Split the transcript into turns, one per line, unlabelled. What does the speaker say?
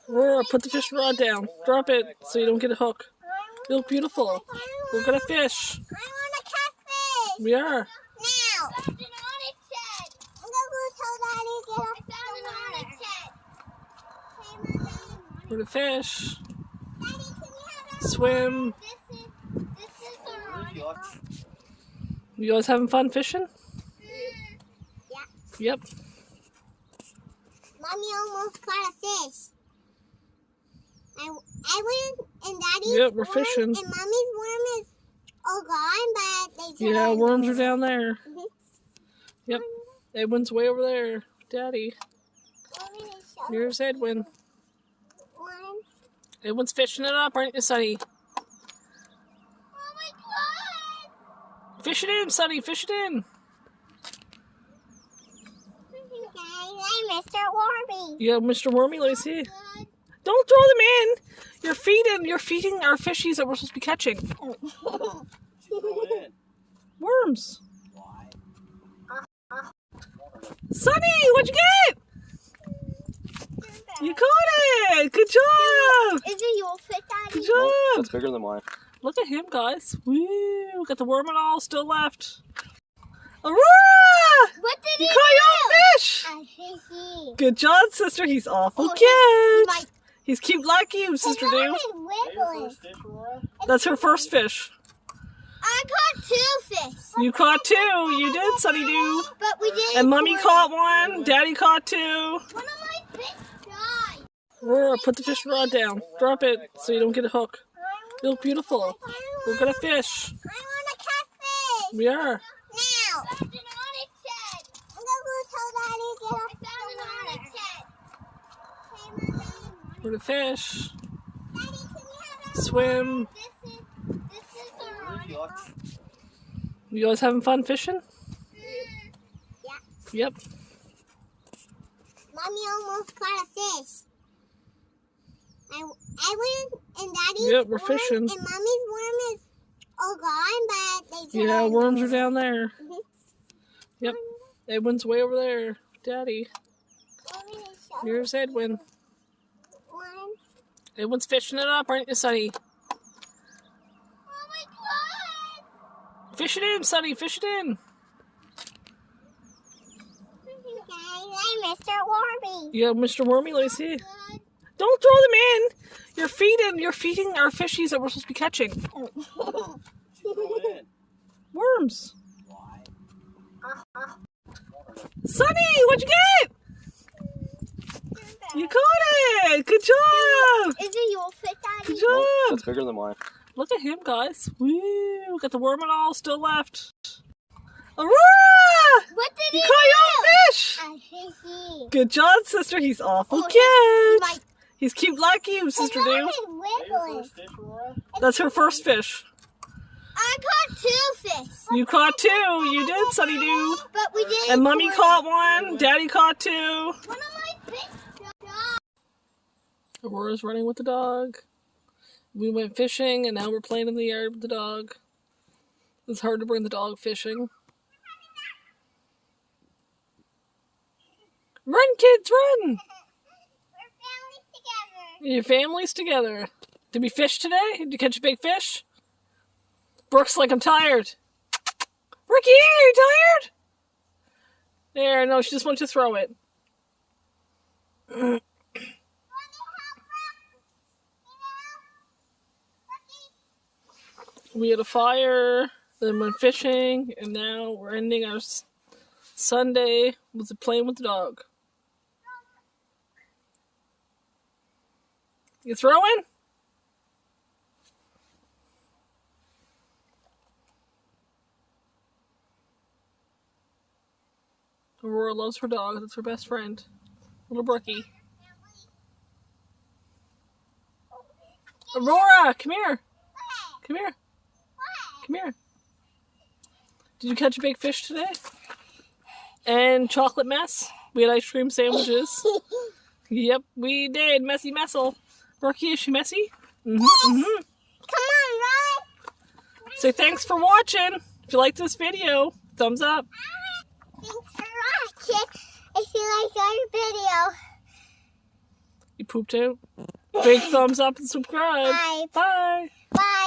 Aurora, put the fishing rod down. Drop it so you don't get a hook. You look beautiful. We're gonna fish.
I want a catfish.
We are.
Now. I found an onyx head. I'm gonna go tell Daddy to get I found an onyx head.
We're gonna fish.
Daddy, can we have a
Swim.
This is our onyx.
You guys having fun fishing?
Yeah.
Yep.
Mommy almost caught a fish. I went and Daddy's
Yep, we're
worm
fishing.
and Mommy's worm is all gone, but they said
Yeah, worms are down there.
Mhm.
Yep. Edwin's way over there. Daddy.
Mommy, they showed
Here's Edwin.
one.
Edwin's fishing it up, aren't you, Sonny?
Oh my God!
Fish it in, Sonny. Fish it in.
Guys, I'm Mr. Warby.
Yeah, Mr. Wormy, let me see. Don't throw them in. You're feeding our fishies that we're supposed to be catching. Worms. Sonny, what'd you get? You caught it. Good job.
Is it your fish, Daddy?
Good job.
That's bigger than mine.
Look at him, guys. Woo. Got the worm and all still left. Aurora!
What did
You
he
caught your own
do?
fish.
I think he.
Good job, sister. He's awful
Oh,
cute.
might-
He's cute like you, Sister Do.
It's wiggling.
That's her first fish.
I caught two fish,
You caught two. You did, Sunny Do.
but we didn't.
And Mommy
put
caught one. Daddy caught two.
One of my fish died.
Aurora, put the fishing rod down. Drop it so you don't get a hook. You look beautiful. We're gonna fish.
I want a catfish.
We are.
Now. I found an onyx head. I'm gonna go tell Daddy to get I found an onyx head.
We're gonna fish.
Daddy, can we have a
Swim.
This is our onyx.
You guys having fun fishing?
Yeah.
Yep.
Mommy almost caught a fish. I went and Daddy's
Yep, we're
worm
fishing.
and Mommy's worm is all gone, but they said
Yeah, worms are down there.
Mhm.
Yep. Edwin's way over there. Daddy.
Mommy, they showed
Here's Edwin.
one.
Edwin's fishing it up, aren't you, Sonny?
Oh my God!
Fish it in, Sonny. Fish it in.
Guys, I'm Mr. Warby.
Yeah, Mr. Wormy, let me see. Don't throw them in. You're feeding our fishies that we're supposed to be catching. Worms. Sonny, what'd you get? You caught it. Good job.
Is it your fish, Daddy?
Good job.
That's bigger than mine.
Look at him, guys. Woo. Got the worm and all still left. Aurora!
What did
You
he
caught your
do?
own fish.
I think he.
Good job, sister. He's awful
Oh,
cute.
might-
He's cute like you, Sister
His
Do.
arm is wiggling.
That's her first fish.
I caught two fish,
You caught two. You did, Sunny Do.
but we didn't.
And Mommy
put-
caught one. Daddy caught two.
One of my fish died.
Aurora's running with the dog. We went fishing, and now we're playing in the yard with the dog. It's hard to bring the dog fishing. Run, kids, run!
We're families together.
Your family's together. Did we fish today? Did you catch a big fish? Brooke's like, I'm tired. Brookie, are you tired? There, no, she just wanted to throw it. We had a fire, then went fishing, and now we're ending our Sunday with playing with the dog. You throwing? Aurora loves her dog. That's her best friend. Little Brookie. Aurora, come here. Come here. Come here. Did you catch a big fish today? And chocolate mess? We had ice cream sandwiches. Yep, we did. Messy messel. Brookie, is she messy? Mm-hmm. Mm-hmm.
Come on, Rod.
Say thanks for watching. If you liked this video, thumbs up.
Thanks for watching. If you like our video,
You pooped out. Big thumbs up and subscribe.
Bye.
Bye.
Bye.